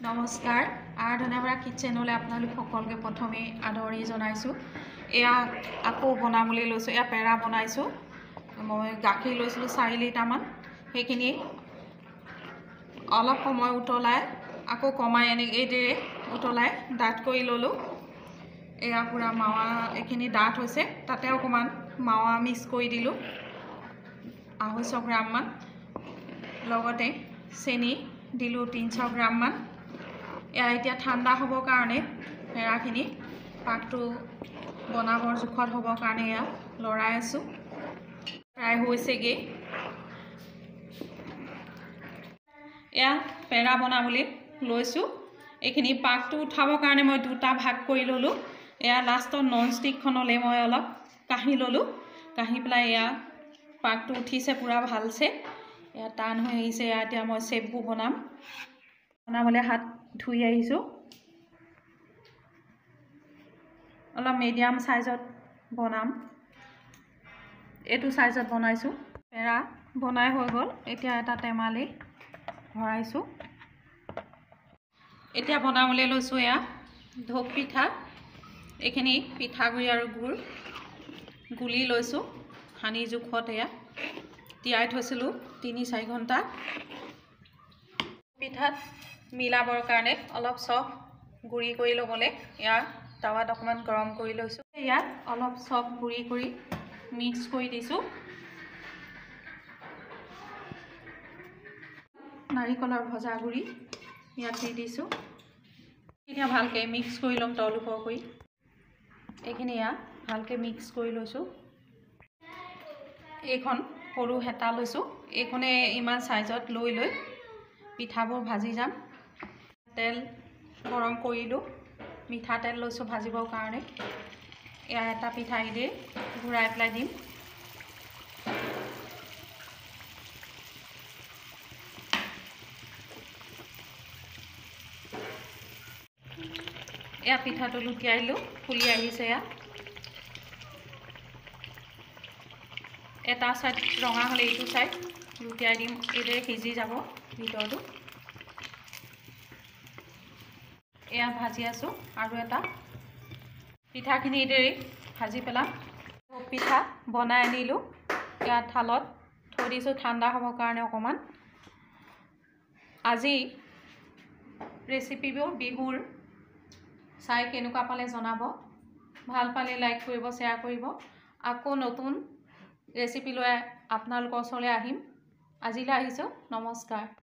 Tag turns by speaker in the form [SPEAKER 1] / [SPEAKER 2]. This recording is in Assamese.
[SPEAKER 1] নমস্কাৰ আৰাধনাবাৰা কিচেনলৈ আপোনালোক সকলোকে প্ৰথমে আদৰণি জনাইছো। এয়া আকৌ বনাবলৈ লৈছো। এয়া পেৰা বনাইছো। মই গাখীৰ লৈছিলো 4 লিটাৰ মান। সেইখিনি অলপ সময় উতলাই আকৌ কমাই এইদৰে উতলাই ডাঠ কৰি ললো। এয়া পুৰা মাৱা এইখিনি ডাঠ হৈছে। তাতে অকমান মাৱা মিক্স কৰি দিলো 250 গ্ৰাম মান। লগতে চেনি দিলো 300 গ্ৰাম মান। এয়া এতিয়া ঠাণ্ডা হ'বৰ কাৰণে পেৰাখিনি পাকটো বনাবৰ জোখত হ'বৰ কাৰণে এয়া লৰাই আছো। প্ৰায় হৈছেগে। এয়া পেৰা বনাবলৈ লৈছো। এইখিনি পাকটো উঠাবৰ কাৰণে মই দুটা ভাগ কৰি ললো। এয়া লাষ্টত নন ষ্টিকখনলৈ মই অলপ কাঢ়ি ললো। কাঢ়ি পেলাই এয়া পাকটো উঠিছে পুৰা ভালছে। এয়া টান হৈ আহিছে। এয়া এতিয়া মই চেপবোৰ বনাবলৈ হাত ধুই আহিছো। অলপ মিডিয়াম সাইজত বনাম। এইটো সাইজত বনাইছো। পেৰা বনাই হৈ গ'ল। এতিয়া এটা টেমালি ভৰাইছো। এতিয়া বনাবলৈ লৈছো এয়া ঢোক পিঠা। এইখিনি পিঠাগুড়ি আৰু গুড় গুলি লৈছো। হানি জোখত এয়া তিয়াই থৈছিলো 3-4 ঘণ্টা। পিঠাত মিলাবৰ কাৰণে অলপ চফ গুড়ি কৰি ল'বলৈ এয়া টাৱাত অকমান গৰম কৰি লৈছো। ইয়াত অলপ চফ গুড়ি কৰি মিক্স কৰি দিছো। নাৰিকলৰ ভজা গুড়ি ইয়াত দি দিছো। এতিয়া ভালকে মিক্স কৰি লম তল ওপৰ কৰি। এইখিনি ইয়াত ভালকে মিক্স কৰি লৈছো। এইখন সৰু হেতা লৈছো। এইখনে ইমান সাইজত লৈ পিঠাবোৰ ভাজি যাম। তেল গৰম কৰিলো। মিঠাতেল লৈছো ভাজিবৰ কাৰণে। এয়া এটা পিঠা দি ঘূৰাই পেলাই দিম। এয়া পিঠাটো লুটিয়াইলো। ফুলি আহিছে। এয়া এটা সাইড ৰঙা হ'লে এইটো সাইড লুটিয়াই দিম। এইদৰে সিজি যাব ভিতৰটো। এয়া ভাজি আছো। আৰু এটা পিঠাখিনি এইদৰে ভাজি পেলাম। পিঠা বনাই আনিলো। এয়া থালত থৈ দিছো ঠাণ্ডা হ'বৰ কাৰণে অকমান। আজি ৰেচিপিবোৰ বিহুৰ চাই কেনেকুৱা পালে জনাব। ভাল পালে লাইক কৰিব, শ্বেয়াৰ কৰিব। আকৌ নতুন ৰেচিপি লৈ আপোনালোকৰ ওচৰলৈ আহিম। আজিলৈ আহিছো। নমস্কাৰ।